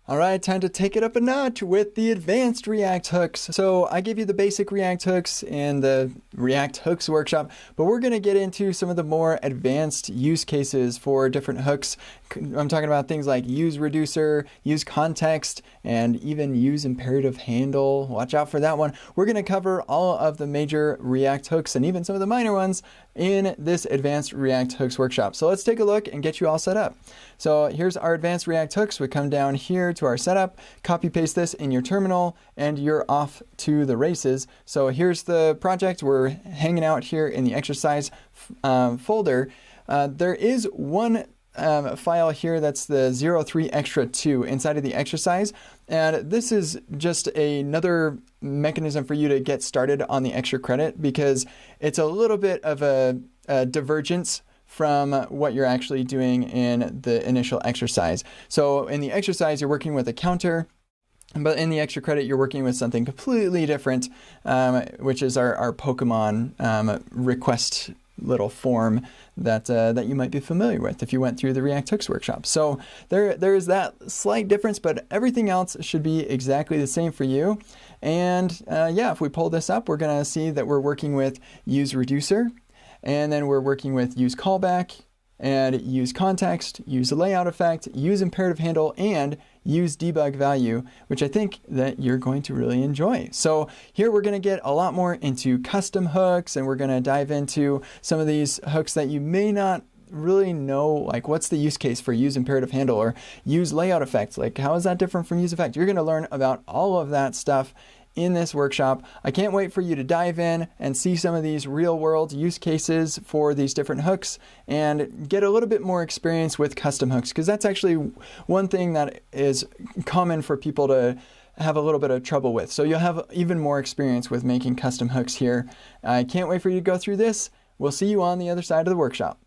All right, time to take it up a notch with the advanced React hooks. So I gave you the basic React hooks in the React hooks workshop, but we're going to get into some of the more advanced use cases for different hooks. I'm talking about things like use reducer, use context, and even use imperative handle. Watch out for that one. We're going to cover all of the major React hooks and even some of the minor ones in this advanced React hooks workshop. So let's take a look and get you all set up. So here's our advanced React hooks. We come down here to our setup, copy paste this in your terminal, and you're off to the races. So here's the project. We're hanging out here in the exercise folder. There is one file here that's the 03 extra 2 inside of the exercise, and this is just another mechanism for you to get started on the extra credit because it's a little bit of a divergence from what you're actually doing in the initial exercise. So in the exercise, you're working with a counter, but in the extra credit, you're working with something completely different, which is our Pokemon request little form that you might be familiar with if you went through the React Hooks workshop. So there is that slight difference, but everything else should be exactly the same for you. And yeah, if we pull this up, we're going to see that we're working with use reducer, and then we're working with use callback, and use context, use layout effect, use imperative handle, and use debug value, which I think that you're going to really enjoy. So here we're going to get a lot more into custom hooks, and we're going to dive into some of these hooks that you may not really know, like what's the use case for use imperative handle or use layout effect, like how is that different from use effect? You're going to learn about all of that stuff in this workshop. I can't wait for you to dive in and see some of these real world use cases for these different hooks and get a little bit more experience with custom hooks, because that's actually one thing that is common for people to have a little bit of trouble with. So you'll have even more experience with making custom hooks here. I can't wait for you to go through this. We'll see you on the other side of the workshop.